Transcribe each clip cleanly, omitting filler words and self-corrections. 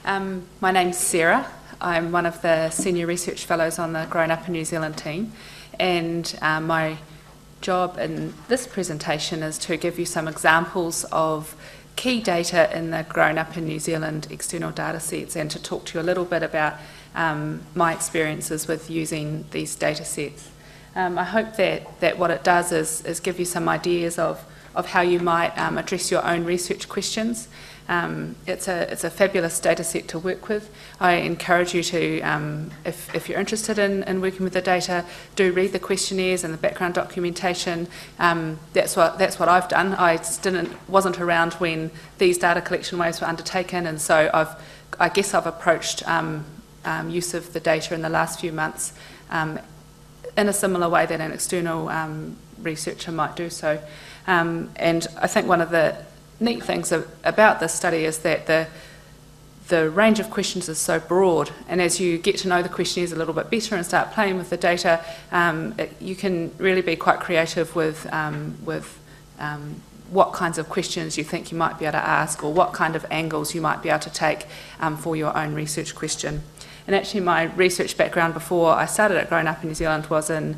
My name's Sarah. I'm one of the Senior Research Fellows on the Grown Up in New Zealand team, and my job in this presentation is to give you some examples of key data in the Grown Up in New Zealand external data sets, and to talk to you a little bit about my experiences with using these data sets. I hope that what it does is give you some ideas of how you might address your own research questions. It's a fabulous data set to work with. I encourage you to, if you're interested in working with the data, do read the questionnaires and the background documentation. That's what I've done. I wasn't around when these data collection waves were undertaken, and so I guess I've approached use of the data in the last few months in a similar way that an external researcher might do so. And I think one of the neat things about this study is that the range of questions is so broad, and as you get to know the questionnaires a little bit better and start playing with the data, you can really be quite creative with what kinds of questions you think you might be able to ask, or what kind of angles you might be able to take for your own research question. And actually my research background before I started at Grown Up in New Zealand was in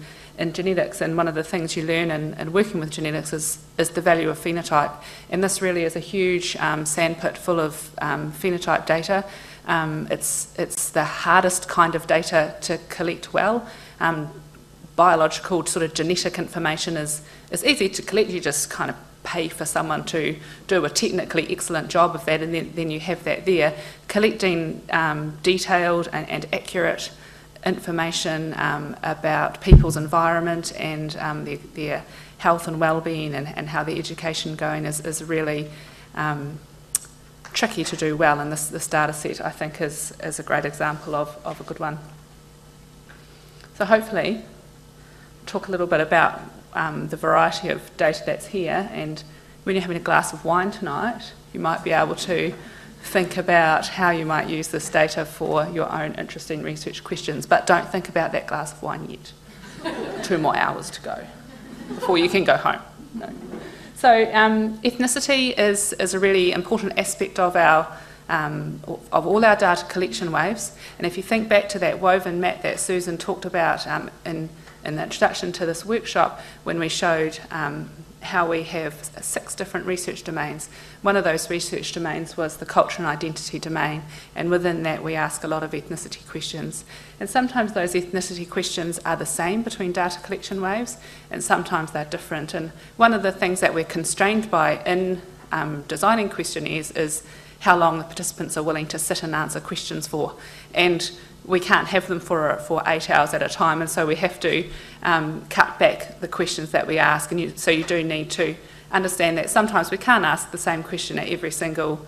genetics, and one of the things you learn in working with genetics is the value of phenotype. And this really is a huge sandpit full of phenotype data. It's the hardest kind of data to collect well. Biological sort of genetic information is easy to collect. You just kind of pay for someone to do a technically excellent job of that, and then you have that there. Collecting detailed and accurate information about people's environment and their health and well-being, and how their education going is really tricky to do well, and this data set I think is a great example of a good one. So hopefully talk a little bit about the variety of data that's here, and when you're having a glass of wine tonight, you might be able to think about how you might use this data for your own interesting research questions, but don't think about that glass of wine yet. 2 more hours to go before you can go home. No. So ethnicity is a really important aspect of all our data collection waves, and if you think back to that woven map that Susan talked about in the introduction to this workshop, when we showed how we have 6 different research domains. One of those research domains was the culture and identity domain, and within that we ask a lot of ethnicity questions. And sometimes those ethnicity questions are the same between data collection waves, and sometimes they're different. And one of the things that we're constrained by in designing questionnaires is how long the participants are willing to sit and answer questions for. And we can't have them for 8 hours at a time, and so we have to cut back the questions that we ask. And so you do need to understand that sometimes we can't ask the same question at every single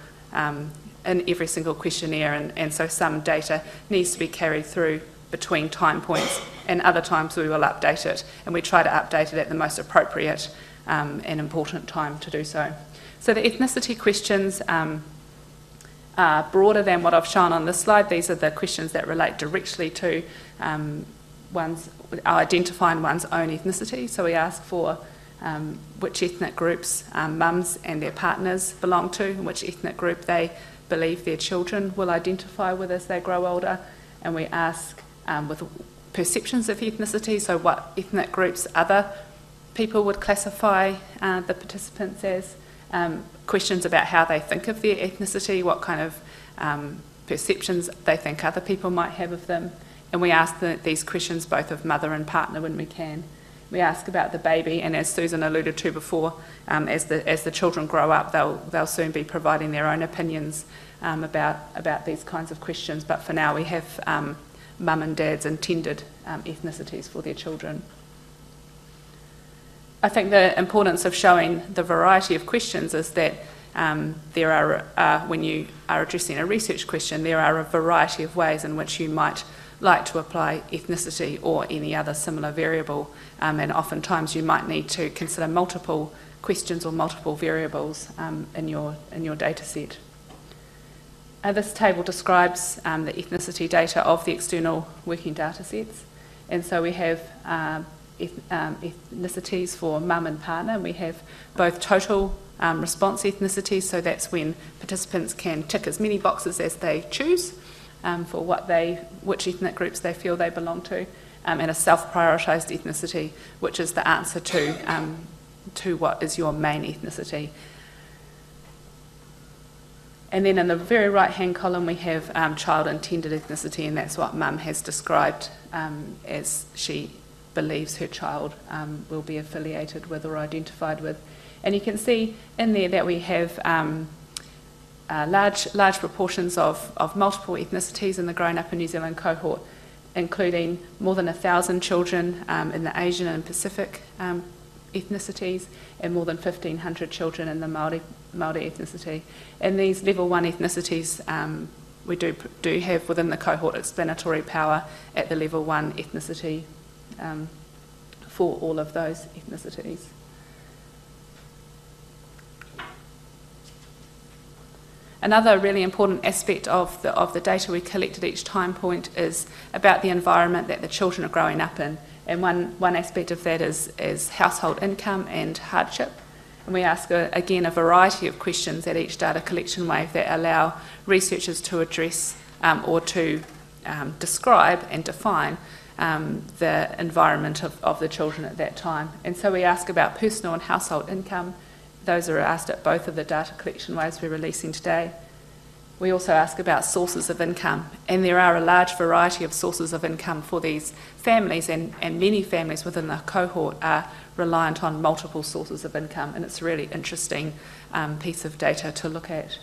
questionnaire, and so some data needs to be carried through between time points, and other times we will update it, and we try to update it at the most appropriate and important time to do so. So the ethnicity questions are broader than what I've shown on this slide. These are the questions that relate directly to identifying one's own ethnicity. So we ask for which ethnic groups mums and their partners belong to, and which ethnic group they believe their children will identify with as they grow older. And we ask with perceptions of ethnicity, so what ethnic groups other people would classify the participants as. Questions about how they think of their ethnicity, what kind of perceptions they think other people might have of them. And we ask these questions both of mother and partner when we can. We ask about the baby, and as Susan alluded to before, as the children grow up, they'll soon be providing their own opinions about these kinds of questions. But for now we have mum and dad's intended ethnicities for their children. I think the importance of showing the variety of questions is that there are, when you are addressing a research question, there are a variety of ways in which you might like to apply ethnicity or any other similar variable, and oftentimes you might need to consider multiple questions or multiple variables in your data set. This table describes the ethnicity data of the external working data sets, and so we have ethnicities for mum and partner. We have both total response ethnicity, so that's when participants can tick as many boxes as they choose for which ethnic groups they feel they belong to, and a self-prioritised ethnicity, which is the answer to what is your main ethnicity. And then in the very right-hand column we have child intended ethnicity, and that's what Mum has described as she believes her child will be affiliated with or identified with. And you can see in there that we have large proportions of multiple ethnicities in the Growing Up in New Zealand cohort, including more than 1,000 children in the Asian and Pacific ethnicities, and more than 1,500 children in the Māori ethnicity. And these level 1 ethnicities, we do have within the cohort explanatory power at the level 1 ethnicity for all of those ethnicities. Another really important aspect of the data we collect at each time point is about the environment that the children are growing up in. And one aspect of that is household income and hardship. And we ask, again, a variety of questions at each data collection wave that allow researchers to address or to describe and define the environment of the children at that time. And so we ask about personal and household income. Those are asked at both of the data collection waves we're releasing today. We also ask about sources of income, and there are a large variety of sources of income for these families, and many families within the cohort are reliant on multiple sources of income, and it's a really interesting piece of data to look at.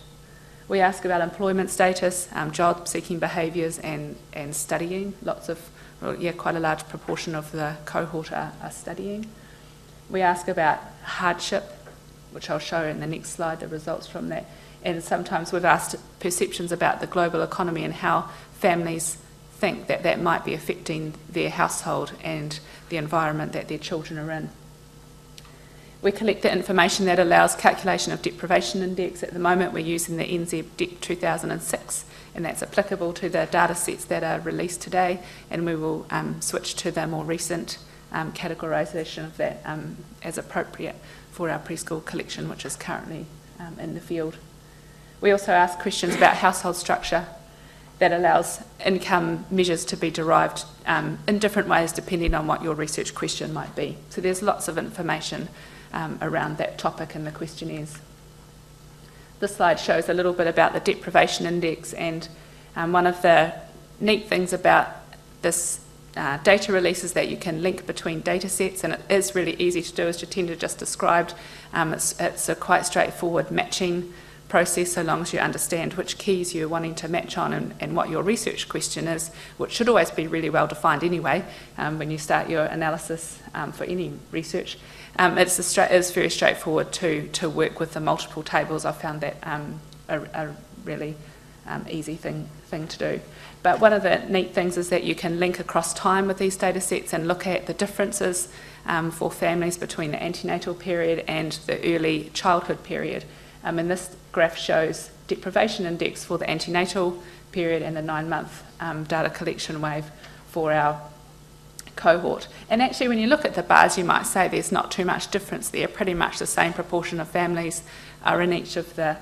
We ask about employment status, job-seeking behaviours and studying. Quite a large proportion of the cohort are studying. We ask about hardship, which I'll show in the next slide, the results from that. And sometimes we've asked perceptions about the global economy and how families think that might be affecting their household and the environment that their children are in. We collect the information that allows calculation of deprivation index. At the moment we're using the NZ DEC 2006, and that's applicable to the data sets that are released today, and we will switch to the more recent categorisation of that as appropriate for our preschool collection, which is currently in the field. We also ask questions about household structure that allows income measures to be derived in different ways depending on what your research question might be. So there's lots of information around that topic in the questionnaires. This slide shows a little bit about the deprivation index, and one of the neat things about this data release is that you can link between data sets, and it is really easy to do, as Jatinda just described. It's a quite straightforward matching process, so long as you understand which keys you're wanting to match on and what your research question is, which should always be really well defined anyway when you start your analysis for any research. It's very straightforward to work with the multiple tables. I found that a really easy thing to do. But one of the neat things is that you can link across time with these data sets and look at the differences for families between the antenatal period and the early childhood period. And this graph shows deprivation index for the antenatal period and the 9-month data collection wave for our cohort. And actually when you look at the bars you might say there's not too much difference there. Pretty much the same proportion of families are in each of the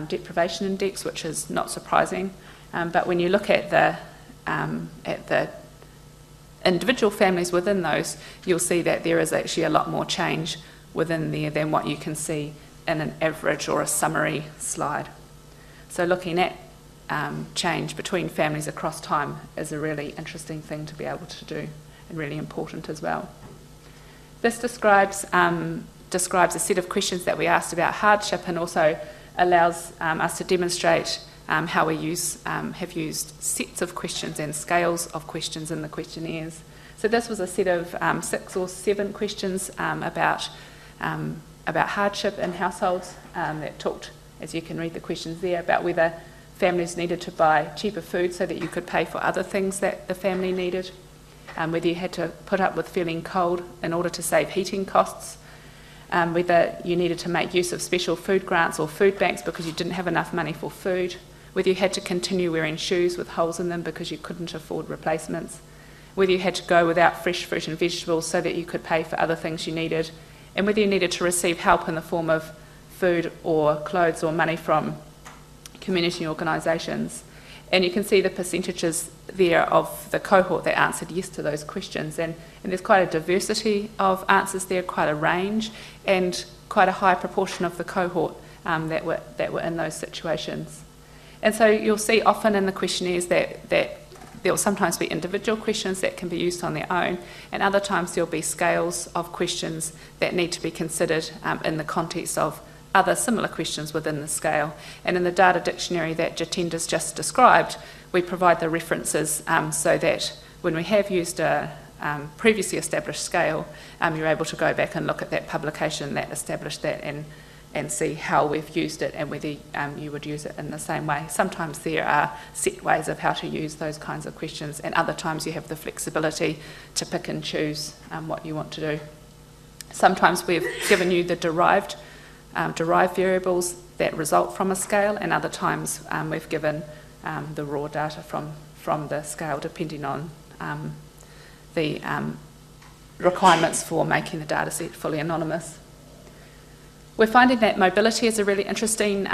deprivation index, which is not surprising. But when you look at the individual families within those, you'll see that there is actually a lot more change within there than what you can see in an average or a summary slide. So looking at change between families across time is a really interesting thing to be able to do, and really important as well. This describes a set of questions that we asked about hardship, and also allows us to demonstrate how we have used sets of questions and scales of questions in the questionnaires. So this was a set of 6 or 7 questions about hardship in households that talked, as you can read the questions there, about whether families needed to buy cheaper food so that you could pay for other things that the family needed, whether you had to put up with feeling cold in order to save heating costs, whether you needed to make use of special food grants or food banks because you didn't have enough money for food, whether you had to continue wearing shoes with holes in them because you couldn't afford replacements, whether you had to go without fresh fruit and vegetables so that you could pay for other things you needed, and whether you needed to receive help in the form of food or clothes or money from community organisations. And you can see the percentages there of the cohort that answered yes to those questions. And there's quite a diversity of answers there, quite a range, and quite a high proportion of the cohort that were in those situations. And so you'll see often in the questionnaires that there will sometimes be individual questions that can be used on their own, and other times there'll be scales of questions that need to be considered in the context of other similar questions within the scale. And in the data dictionary that Jatinder's just described, we provide the references so that when we have used a previously established scale, you're able to go back and look at that publication that established that and see how we've used it and whether you would use it in the same way. Sometimes there are set ways of how to use those kinds of questions, and other times you have the flexibility to pick and choose what you want to do. Sometimes we've given you the derived variables that result from a scale, and other times we've given the raw data from the scale, depending on the requirements for making the data set fully anonymous. We're finding that mobility is a really interesting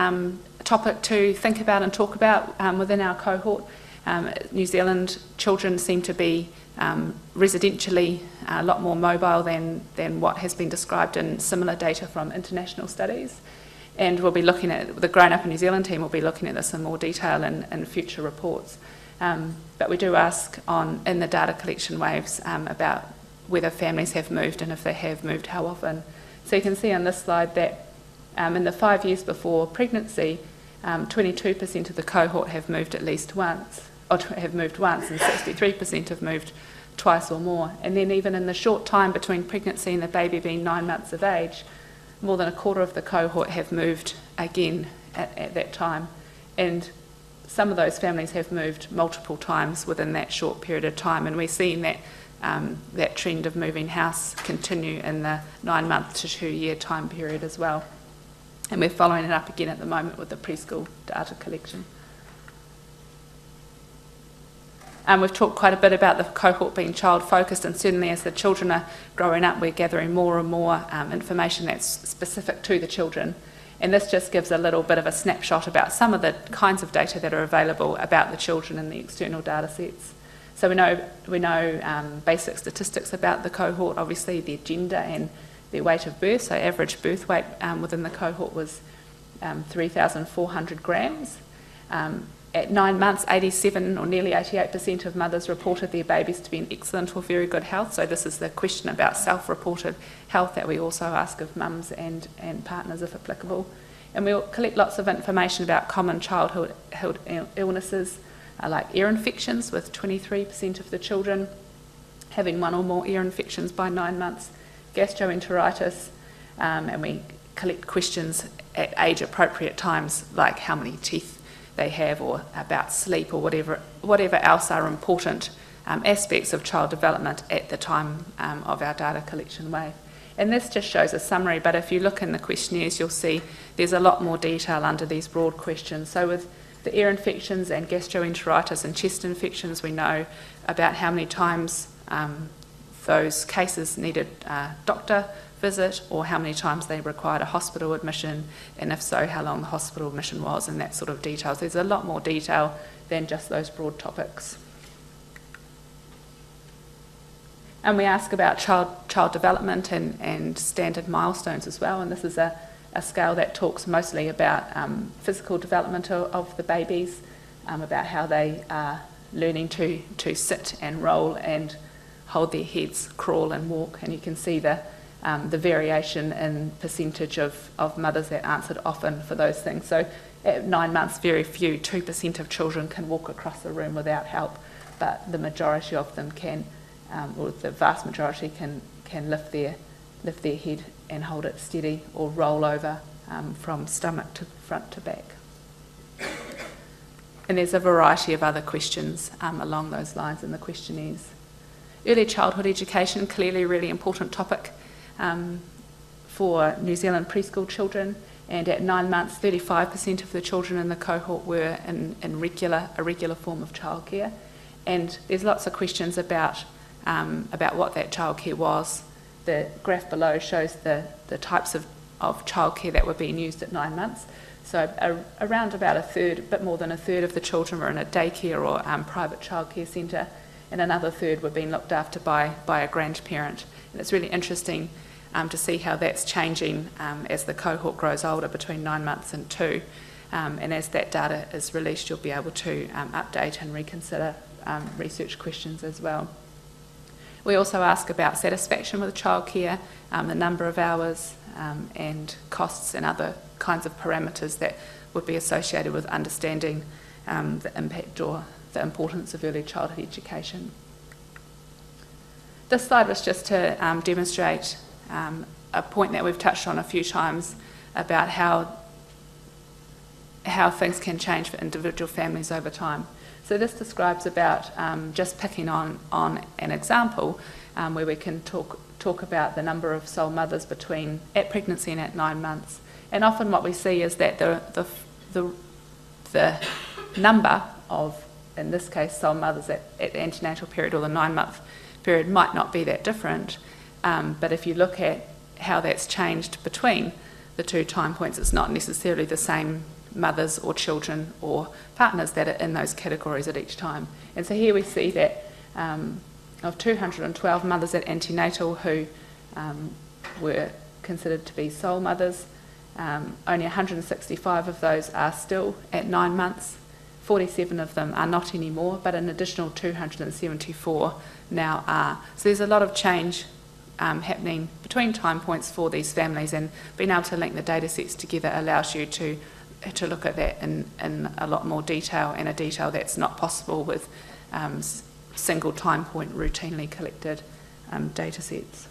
topic to think about and talk about within our cohort. New Zealand children seem to be residentially a lot more mobile than what has been described in similar data from international studies. And we'll be looking at, the Grown Up in New Zealand team will be looking at this in more detail in future reports. But we do ask in the data collection waves about whether families have moved, and if they have moved, how often. So you can see on this slide that in the 5 years before pregnancy, 22% of the cohort have moved at least once, or have moved once, and 63% have moved twice or more. And then even in the short time between pregnancy and the baby being 9 months of age, more than a quarter of the cohort have moved again at that time. And some of those families have moved multiple times within that short period of time, and we're seeing that that trend of moving house continue in the 9 month to 2 year time period as well. And we're following it up again at the moment with the preschool data collection. We've talked quite a bit about the cohort being child focused, and certainly as the children are growing up, we're gathering more and more information that's specific to the children. And this just gives a little bit of a snapshot about some of the kinds of data that are available about the children in the external data sets. So we know basic statistics about the cohort, obviously their gender and their weight of birth. So average birth weight within the cohort was 3,400 grams. At 9 months, 87 or nearly 88% of mothers reported their babies to be in excellent or very good health. So this is the question about self-reported health that we also ask of mums and partners if applicable. And we'll collect lots of information about common childhood illnesses, like ear infections, with 23% of the children having one or more ear infections by 9 months, gastroenteritis, and we collect questions at age-appropriate times, like how many teeth they have, or about sleep, or whatever else are important aspects of child development at the time of our data collection wave. And this just shows a summary, but if you look in the questionnaires, you'll see there's a lot more detail under these broad questions. So with the ear infections and gastroenteritis and chest infections, we know about how many times those cases needed a doctor visit, or how many times they required a hospital admission, and if so, how long the hospital admission was, and that sort of details. There's a lot more detail than just those broad topics. And we ask about child development and standard milestones as well, and this is a scale that talks mostly about physical development of the babies, about how they are learning to sit and roll and hold their heads, crawl and walk, and you can see the variation in percentage of mothers that answered often for those things. So at 9 months, very few, 2% of children can walk across the room without help, but the majority of them can, or the vast majority can lift their head and hold it steady, or roll over from stomach to front to back. And there's a variety of other questions along those lines in the questionnaires. Early childhood education, clearly a really important topic for New Zealand preschool children, and at 9 months, 35% of the children in the cohort were in a regular form of childcare. And there's lots of questions about what that childcare was. The graph below shows the types of of childcare that were being used at 9 months. So around about a third, a bit more than a third of the children were in a daycare or private childcare centre, and another third were being looked after by a grandparent. And it's really interesting to see how that's changing as the cohort grows older, between 9 months and 2. And as that data is released, you'll be able to update and reconsider research questions as well. We also ask about satisfaction with childcare, the number of hours, and costs and other kinds of parameters that would be associated with understanding the impact or the importance of early childhood education. This slide was just to demonstrate a point that we've touched on a few times about how things can change for individual families over time. So this describes about just picking on an example where we can talk about the number of sole mothers at pregnancy and at 9 months. And often what we see is that the number of, in this case, sole mothers at the antenatal period or the 9-month period might not be that different. But if you look at how that's changed between the two time points, it's not necessarily the same mothers or children or partners that are in those categories at each time. And so here we see that of 212 mothers at antenatal who were considered to be sole mothers, only 165 of those are still at 9 months, 47 of them are not anymore, but an additional 274 now are. So there's a lot of change happening between time points for these families, and being able to link the data sets together allows you to look at that in a lot more detail, and a detail that's not possible with single time point routinely collected data sets.